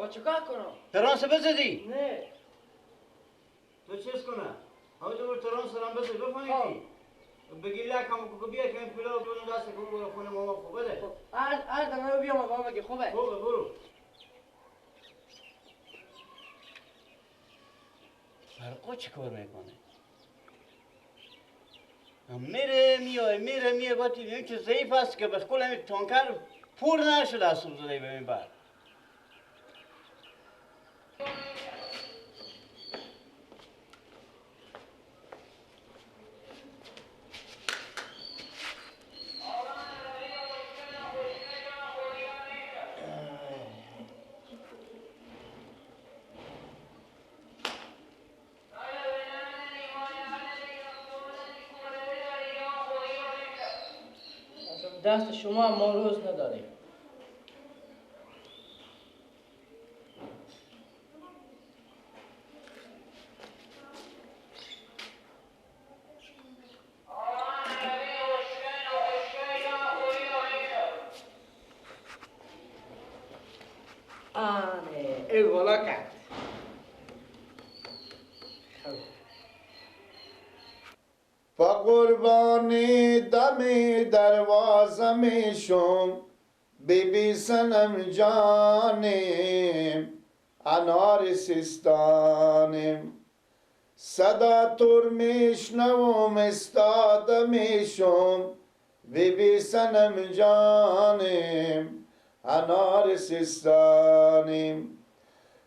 بابا چیکار کنم؟ ترانس بزدی؟ نه. تو چیز کنه؟ همه تو ترانس هم بزدی بفهمیدی؟ بگی لکم که بیا که این پیلا رو بدون دست که برو خونه ماما خوب بده. هر دمه بیام بابا بگی خوبه. خوبه برو. فرقا چی کار میکنه؟ میره میه باتی بیم که ضعیف است که بس کل همین تانکر پور نشده از صبح زده بیم بعد. دست شما ما روز نداریم. آنه ای والا کرد. فقربان دم دروازم شم بیبی سنم جانم انار سیستانم صدا تور میشنوم استاده میشم بیبی سنم جانم انار سیستانم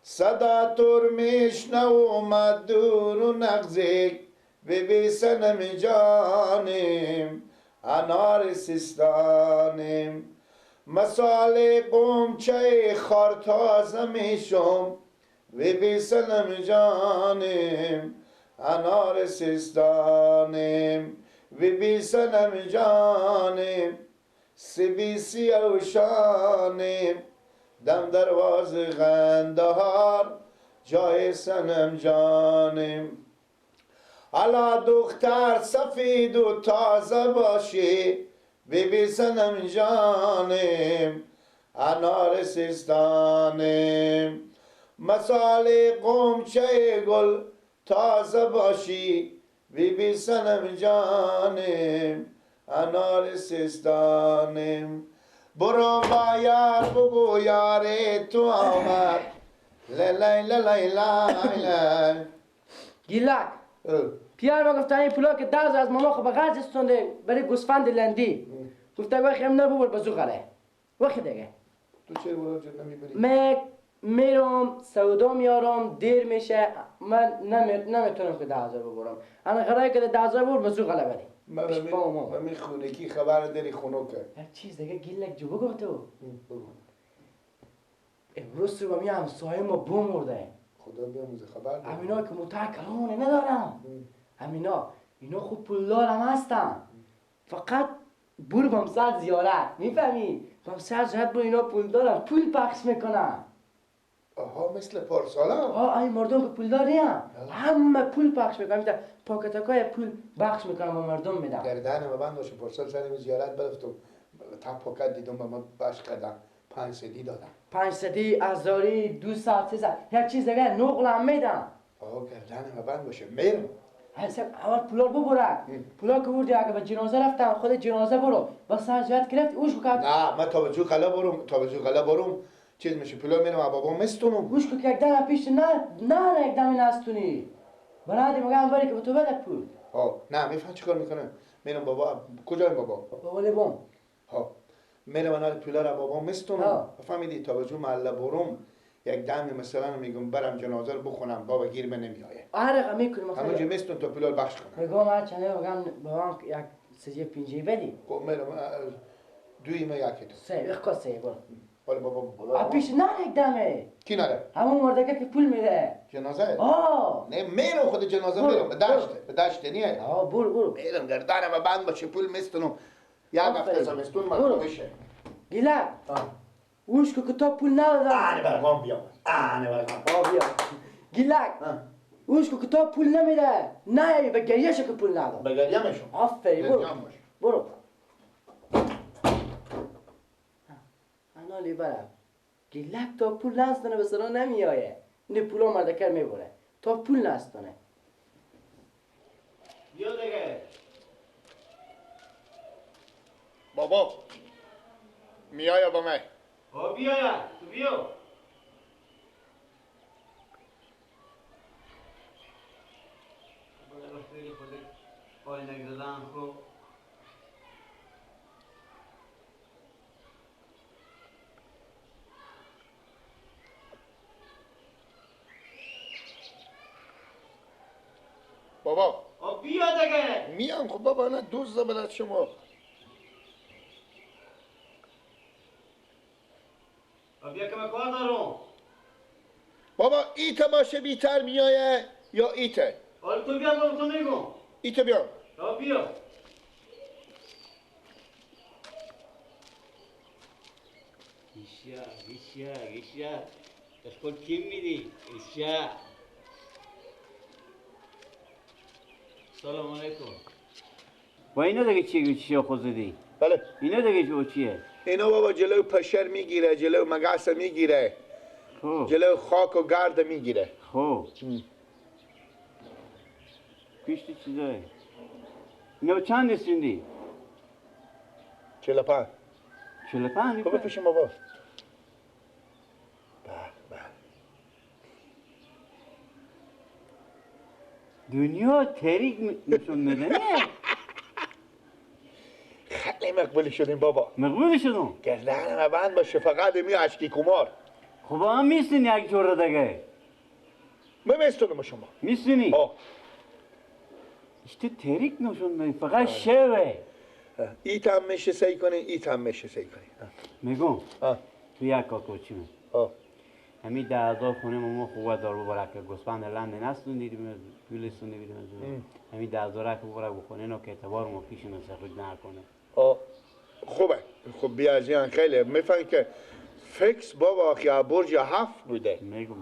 صدا تور میشنوم دور و نغزک بیبی سنم جانم انار سیستانم مسال قمچه خارتازه میشم بیبی سنم جانم انار سیستانم بیبی سنم جانم سبیسی اوشانم دم درواز غندهار جای سنم جانم حالا دختر سفید و تازه باشی بیبی سنم جانم انار سیستانم مسال قمچه گل تازه باشی بیبی سنم جانم انار سیستانم برو با یار بگو یار تو آمد لای لای لای گیلک پیار ما گفته این پولا که داز از ماما خو بغاز استونده برای گوسفند لندی گفته وقتی هم نبور بزو غله وقتی دیگه تو چه برو جد نمیبری؟ میرم سودا میارم دیر میشه من نمیتونم که 10,000 ببرم انا قراره که 10,000 ببر بزو غله بری من می خونگی خبر داری خونو کرد هر چیز دیگه گیلک جو بگو تو بگو امروز رو با می همسایه ما بمرده خدا بیاموزه خبر داری همینا که متکلونه ندارم اینا خوب پولدار هم هستن فقط برو بامسر زیارت میفهمی بامسر زیارت برو اینا پولدارن پول پخش میکنن آها مثل پارسالا این مردم که پولدار نیم همه پول پخش میکنن میتونن پاکتاکای پول بخش میکنن و مردم میدن گردن ما بند باشه پارسال سرم زیارت برفتم تا پاکت دیدم با ما باش کردم 5 سدی دادم 5 سدی هزاری 200 300 یک چیز دیگه نقل هم میدن گردن ما بند باشه میرم اول پولار ببره پولار که بردی اگه به جنازه رفتن خود جنازه برو با سر زیاد گرفت اوش بکن نه من تا به جو قلا برم چیز میشه پولار میرم بابا مستونم گوش که یک دم پیش نه یک دمی نستونی برادی مگم بری که به تو بده پول نه میفهم چیکار میکنه میرم بابا کجای بابا بابا لیبون میرم انا پولار بابا مستونم فهمیدی تا به جو محله برم یک دمی مثلا میگم برم جنازه رو بخونم بابا گیر من نمیآیه آره میکنیم همونجا مستون تا پولار بخش کنم میگم ما چنه میگم بابا یک سجی پنجی بدی خب میرم دوی ما یکی تو سه یک کاسه برو ولی بابا پیش نه یک دمه کی نره همون مرده که پول میده جنازه نه میرم خود جنازه میرم به دشت نیه برو میرم گردنم و بند باشه پول مستونم یک هفته زمستون مردم میشه گیله اوش که کتاب پول ندادم برگام بیام بیا گیلک اوش که کتاب پول نمیده نه به گریهش که پول نداد به گریه میشم آفرین برو انا لیبره گلک تا پول نستانه به سرا نمیایه. نه پولا مردکر میبره تا پول نستانه. بیا دیگه. بابا میای با من. بیا تو بیا. خیلی خود آینک زدن خوب. بابا بیا دیگه. میام. خب بابا نه دوست بلد شما. بیا که من کار دارم. بابا ایتا باشه بیتر میایه یا ایته؟ حالا تو بیا با تو میگم. ایتا بیام. بیا. ایشیا. اشکال کیم میدی؟ ایشیا. سلام علیکم. و اینا دیگه چی خود زدی؟ بله. اینا دیگه چیه؟ اینا بابا جلو پشر میگیره، جلو مگس میگیره، خوب. جلو خاک و گرد میگیره. خوب. پیشتی چیزایی؟ اینا چند نسیندی؟ 45. 45 خب بپیشیم بابا. به. دنیا تاریک نشون میده نه؟ خیلی مقبولی شدیم بابا. مقبول شدم. گردن بند باشه فقط می اشکی کمار. خب هم میستین یک جور دیگه. میستونم شما. میستونی؟ تو تاریک نشون میده فقط شوه. ایت هم میشه سی کنی، ایت هم میشه سی کنی. میگم تو یک کاکو چی می؟ همین 10,000 خونه ما خوبه دار ببره که گوسفند لنده نستون دیدیم پولستون دیدیم همین 10,000 که ببره بخونه اینو که اعتبار ما پیشون سخت نکنه. خوبه. خب بیا از این خیلی میفهمی که فکس بابا که برج 7 بوده. میگم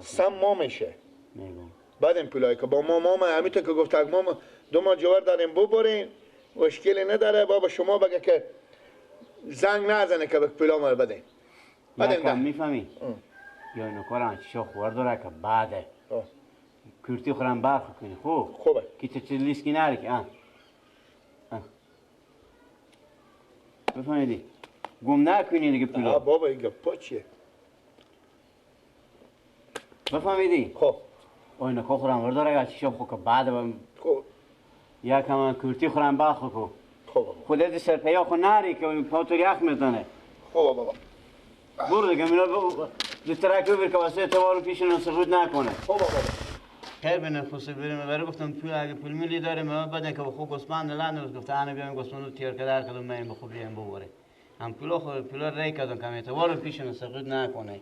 سم ما میشه. میگم بعد این پولایی که با ما همیتون که گفت ما 2 ماه جوار داریم ببرین مشکلی نداره بابا شما بگه که زنگ نزنه که به پولا ما بدین. یکم میفهمی؟ یا اینو کارم چیشا خور داره که بعده کرتی خورم برخ کنی خوبه که تو چیز لیسکی نری که بفهمیدی؟ گم نکنی دیگه پولا. بابا این گپا چیه؟ بفهمیدی؟ خب اینو که خورم ور داره که چیشا خور که بعده خب یکم کرتی خورم برخ کن. خب خودت سرپیا خو نری که پاتور یخ میزنه. خب بابا برو دیگه مینا دسترک ببر که واسه اعتبار پیشون سقوط نکنه. خب بابا خیر بینه خصوصی بریم برای گفتم پول اگه پول میلی داره ما بعدن که بخو گوسفند لند گفت انا بیام گوسفند تیر کدار کدوم من بخو بیام ببره. هم پولا ری کردن که اعتبار پیشون سقوط نکنه.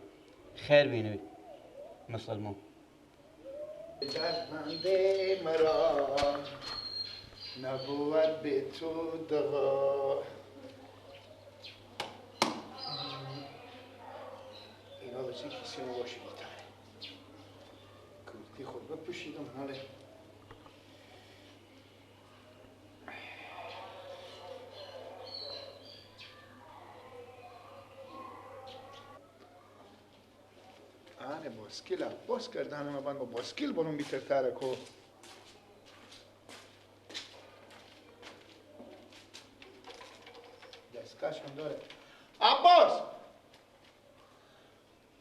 خیر بینه مسلمان. دردمنده مرا نبود به تو دغا. اینا به چه کسی ما باشه بیتره کرتی خود بپوشیدم حاله آنه باسکیل هم باز کردن ما با باسکیل برون بیتر ترکو دستکش هم داره.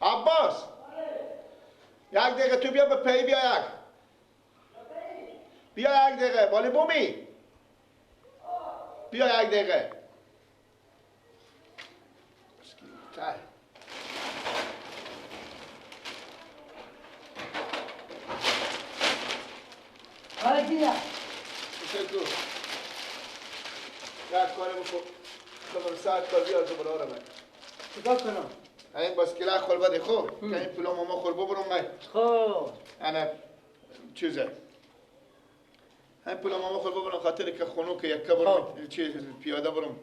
عباس یک دقیقه تو بیا به پی بیا یک دقیقه بالی بومی بیا یک دقیقه حالا گیره تو یک کاره بکن خبر ساعت کار بیار تو برا من چیکار کنم؟ این باسکیله خور بده خوب که این پولا ماما خور ببرم من خب انا چیزه این پولا ماما خور ببرم خاطر که خونو که یک برم چیز پیاده برم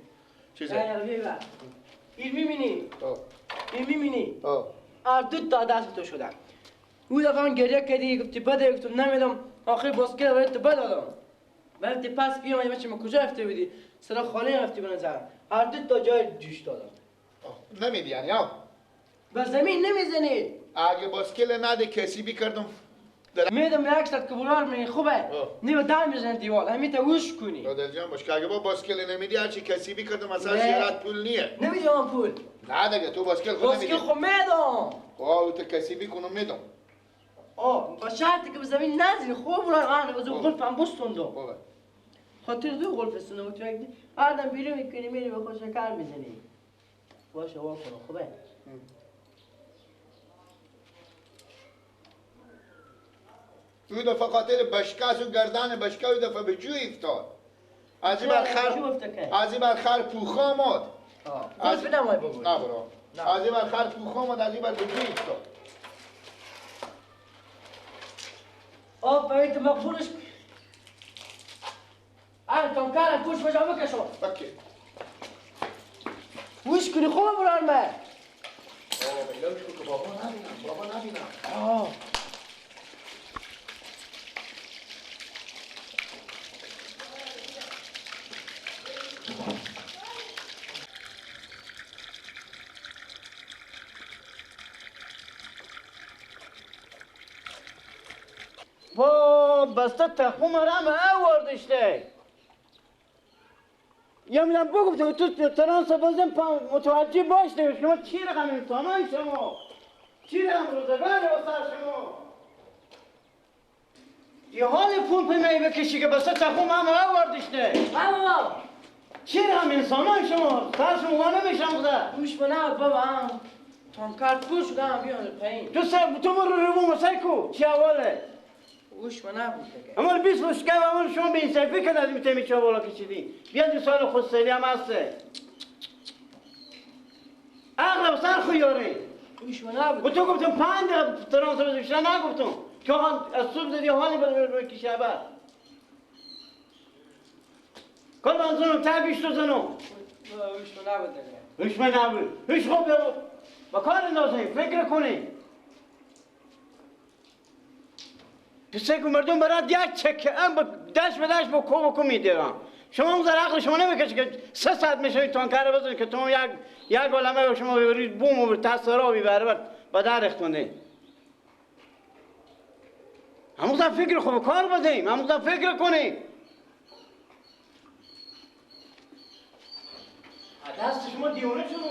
چیزه این میبینی دو تا دست تو شدن او دفعه من گریه کردی گفتی بده گفتم نمیدم آخر باسکیل برای تو بدادم ولی پس بیام یه بچه ما کجا رفته بودی سر خانه رفتی به نظر هر دو تا جای جوش دادم نمیدی یعنی به زمین نمیزنی. اگه باسکل نده کسی بکردم میدم یک ست کبولار می خوبه. نیو دار میزن دیوال همی تا وش کنی. دادر جان باش که اگه با باسکل نمیدی هرچی کسی بکردم اصلا زیارت پول نیه. نمیدم پول. نه دیگه تو باسکل خود نمیدی. باسکل خود میدم. او تو کسی بکنم میدم. با شرطی که به زمین نزنی خوب را آن از اون غلفم بستوندم. خوبه. خاطر دو غلف استوندم تو یک هر دم بیرون میکنی میری به خود شکر میزنی. باشه وا کنم خوبه. او دفعه خاطر بشکاس و گردن بشکا او دفعه به جوی افتاد. از این بر خر پوخ آمد. از بدم های بگوی. نه برو. از این بر خر پوخ آمد از این بر به جوی افتاد. فهمیت مقبولش انتون کارم پوش بجا بکشم. بکی. وش کنی خوبه بران من. بیلوش کن که بابا نبینم. بسته تخم رم آوردشته. یا میدم بگفتم تو ترانس بازم متوجه باشته شما چی رقم انسانای شما چی رقم روزگار واسه شما یه حال پول پیمایی بکشی که بسته تخم هم آوردشته. بابا چی رقم انسانای شما سر شما وانه میشم بوده گوش بنام بابا تون کارت پوش کنم بیان پایین. تو برو رو مسایکو چی اواله گوش بنام بود که اما 20 مشکل اما شما به این صرفی که ندیم تیمی چه بالا کشیدی بیا 2 سال خودسری هم هسته اغلب سر خویاری گوش بنام و بود. تو گفتم 5 دقیقه ترانس بزشتن نگفتم که از صبح زدی حالی برای کشه بر کل منظورم تبیش تو زنو گوش بنام بود دیگه. هش من نبود هش خوب با کار اندازه فکر کنی پسه که مردم برات یک چکه ام دست به دست با کو میدیرن شما اون عقل شما نمیکشه که 3 ساعت میشه تانکر بزنید که تو یک عالمه و شما ببرید بوم و تصارا ببره با در اختونه همون فکر خوب کار بزنیم همون فکر کنیم دست شما دیونه شما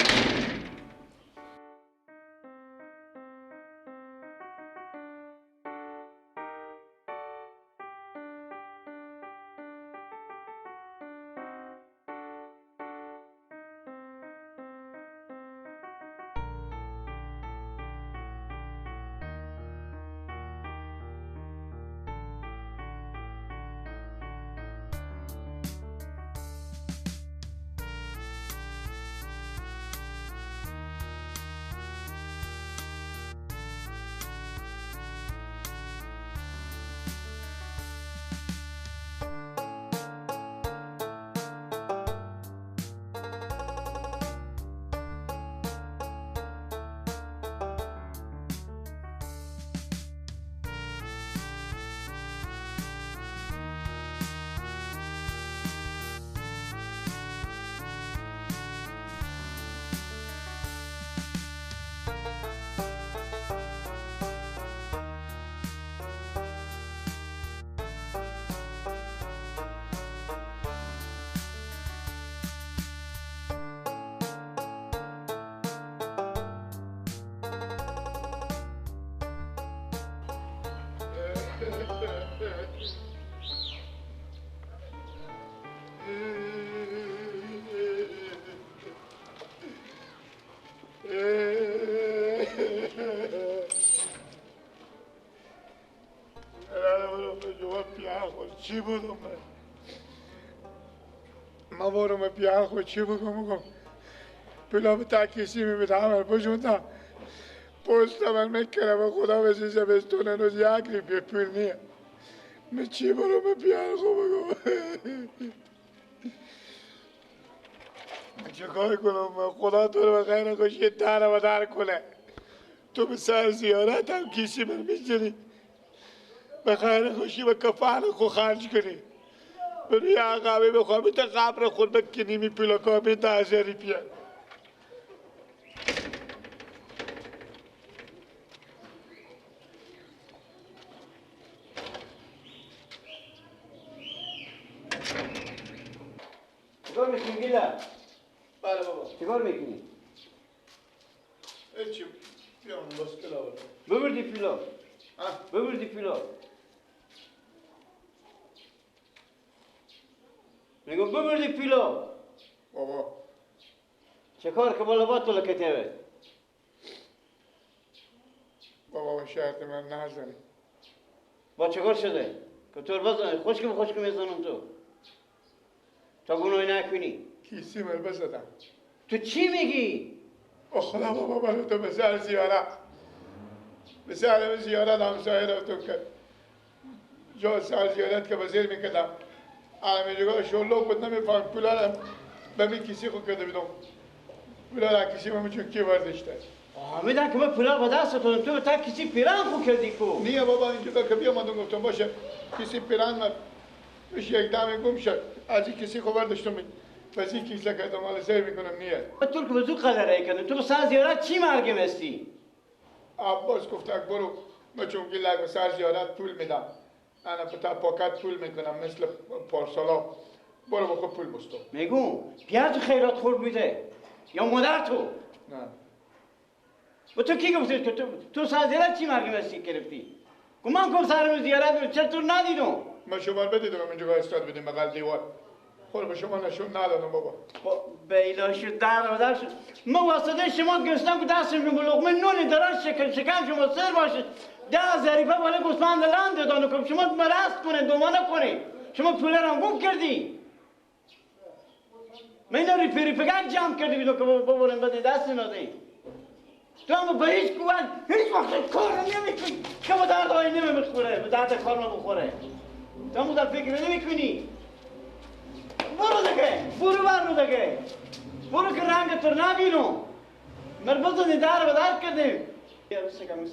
چی بودم من بارم بیان خود چی بگم بلا به تاکیسی میبید همه بجوندم پست من میکنم و خدا به زیزه بستونه روز یک ریپی پول نیه من چی بارم بیان خود بگم چه کار کنم خدا تو رو به خیر خوشی در و در کنه تو به سر زیارت هم کسی من میزنی به خیر خوشی و کفان خو خرج کنی بروی عقبه بخواه تا قبر خود بکنی می پلاکا می 10,000 ریپیه چیکار میکنی گیلا؟ بله بابا. چیکار میکنی؟ هیچی بیام بسکل آورد. ببردی پیلا. ببردی پیلا. میگم ببردی پیلا. بابا چه کار که بالا بات تو لکتیه؟ بابا شرط من نزنی. با چه کار شده؟ که تو بزن خوشک میزنم تو گناهی نکنی. کیسی من بزدم. تو چی میگی؟ خدا بابا برای تو به سر زیارت. به سر زیارت همسایه رفتم که جا سر زیارت که وزیر میکردم. همه جگاه شلو بود نمیفهم پولارم به می کسی خود کرده بیدم. پولار کسی من چون کی وردشته. میدن که من پولار با دست تو به تا کسی پیران خود کردی کو؟ نیه بابا اینجا که بیامدم گفتم باشه کسی پیران من بشه یک دمی گم شد از این کسی خود وردشتم بس این کسی کردم حالا سیر میکنم نیه. تو که بزرگ قدره کردن تو به سر زیارت چی مرگم هستی؟ عباس گفت برو من چون گیلک به سر زیارت پول میدم. انا پتا پاکت پول میکنم مثل پارسالا برو با خود پول بستو. میگم پیاز خیرات خورد میده یا مادر تو؟ نه. و تو کی گفتی که تو سر زیارت چی مرگم هستی گرفتی؟ من کم سرم زیارت چطور ندیدم؟ من شما بدیدم اینجا استاد بدیم بغل دیوار. خور به شما نشون ندادم بابا. بیلا شد در شد من واسطه شما گستم که دستم رو لقمه نونی دران شکم شما سر باشه 10 ظریفه بالا گوسفند لند دادن که شما مرست کنه دومانه کنه شما پول را گم کردی من اینا ریپگک جمع کردی بیدو که ببرم بده دست ندهی تو هم به هیچ قوت هیچ وقت کار نمیکنی که با درد آئی نمیخوره به درد کار نمیخوره تو هم در فکر نمیکنی برو دیگه برو که رنگ تو نبینم مربوط نداره به درد کردیم بیا بسکم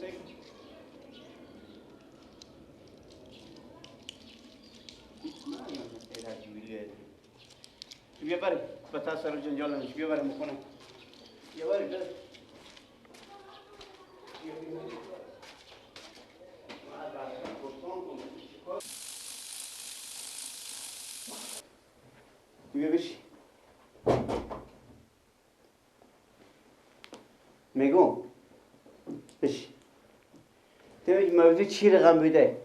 بیا بری به تا سر جنجال نمیشه بیا بری مخونه بیا بری بیا بشی میگم بشی تو موضوع چی رقم بوده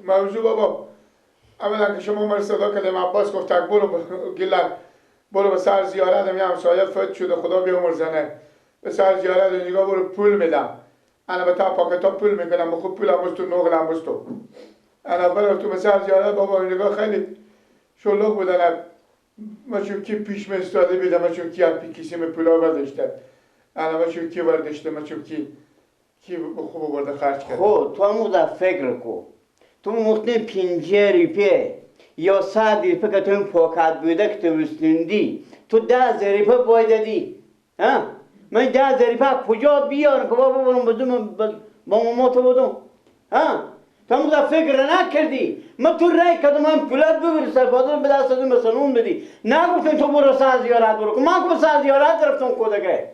موضوع بابا اولا که شما من صدا کردم عباس گفت برو گیلک برو به سر زیارت هم همسایه فوت شده خدا بیامر زنه به سر زیارت اینجا برو پول میدم انا به تا پاکتا پول میکنم خود پولم بستو نقلم بستو انا برو تو به سر زیارت بابا اینجا خیلی شلوغ بودن ما چون کی پیش می استاده بیدم ما چون کی اپی کسی می پولا وردشته انا ما چون کی وردشته ما چون کی خوب برده خرج کرد خب تو هم در فکر کو تو مختن 50 روپیه یا 100 روپیه که تو این پاکت بوده که تو بستندی تو 10,000 روپیه باید دادی من 10,000 روپیه کجا بیارم که بابا برم بدون با ماما تو بدون تو هم در فکر نکردی من تو رای کردم من پولت ببری سربازم به دست دادم به سنون بدی نگفتم تو برو سر زیارت برو من که سر زیارت رفتم کدگه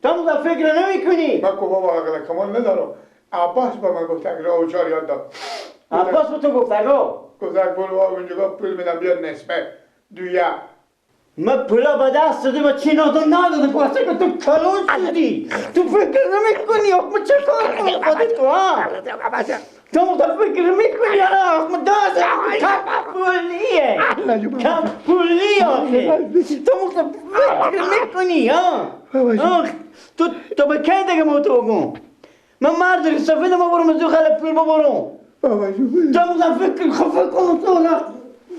تو هم در فکر نمی کنی من که بابا اقلا کمان ندارم عباس با من گفت اگر او چار یاد داد عباس با تو گفت گفت برو بابا اینجا پول میدم بیاد نسبه دویا من پولا به دست داده و چی ندادم واسه که تو کلون شدی تو فکر نمی کنی من چه کار کنم خودت تو تو فکر میکنی من کم پولیه کم پولی آخه تو فکر میکنی تو به که دیگه تو بگم من مرد سفید ما برم از دو خیلی پول ببرم تو فکر خفه کنم تو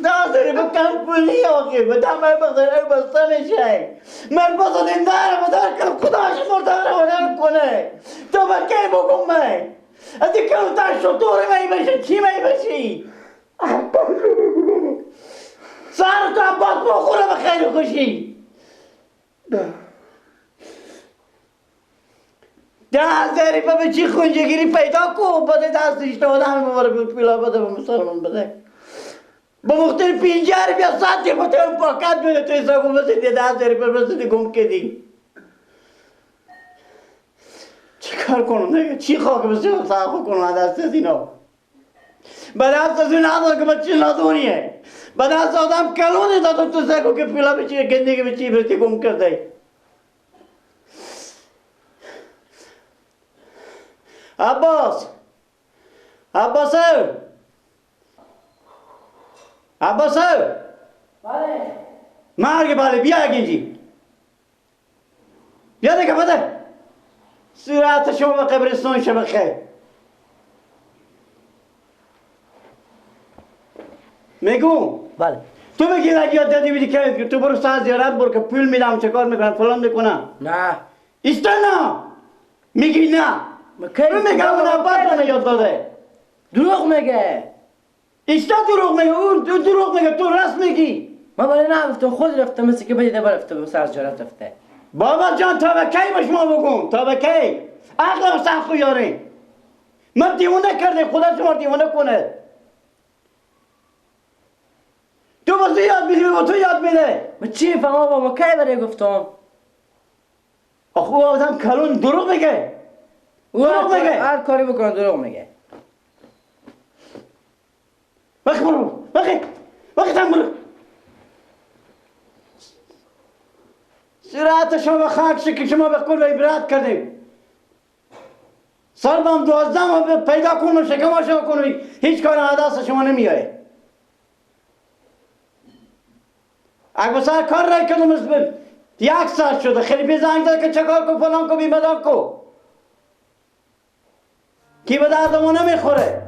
دازری با کم پولی آخه به دمه بخدر ای بستنشه من بزن این داره بدار کنم خداش مرداره بدار کنه تو به که بگم من از این کمتر شطور می بشی چی می بشی؟ عباس رو بگو بابا سر تو عباس بخوره به خیلی خوشی 10,000 روپیه به چی خونجگیری پیدا کن بده دستش تو همه بباره پیلا بده به مسلمان بده با مختار 50 روپیه 100 روپیه تو اون پاکت بده تو حساب کن بسید 10,000 روپیه بسید گم کردی چی کار کنم دیگه؟ چی خواهد بسید سرخو کنم دست از اینا به دست از این نداد که بچه ندونیه به دست آدم کلونه داد تو سگو که پیلا بچه گندگی بچه برتی گم کرده عباس بله مرگ بله بیا اگینجی بیا دیگه بده صورت شما به قبرستان شما خیر میگو بله تو بگی یاد دادی بیدی که تو برو ساز زیارت برو که پول میدم چه کار میکنم فلان میکنم نه ایستا نه میگی نه تو میگم اون عباس من یاد داده دروغ میگه ایستا دروغ میگه اون دروغ میگه تو راست میگی ما برای نرفتم خود رفتم مثل که بدیده برفته به سر جارت رفته بابا جان تا به کی به شما بگم تا به کی عقل و سخت یاره من دیوانه کرده خدا شما دیوانه کنه تو بازو یاد میدی به تو یاد میده ما چی فهمم با ما کی برای گفتم آخه او آدم کلون دروغ میگه دروغ میگه هر کاری بکنه دروغ میگه وقت برو وقت هم برو صورت شما به خاک شد که شما به کل عبرت کردیم سال بام 12 ما پیدا کنم شکم شما کنم هیچ کار دست شما نمیاره اگه سر کار رای کردم یک ساعت شده خیلی بی زنگ داد که چه کار کو فلان کو بیمدان کو کی به دردمون نمیخوره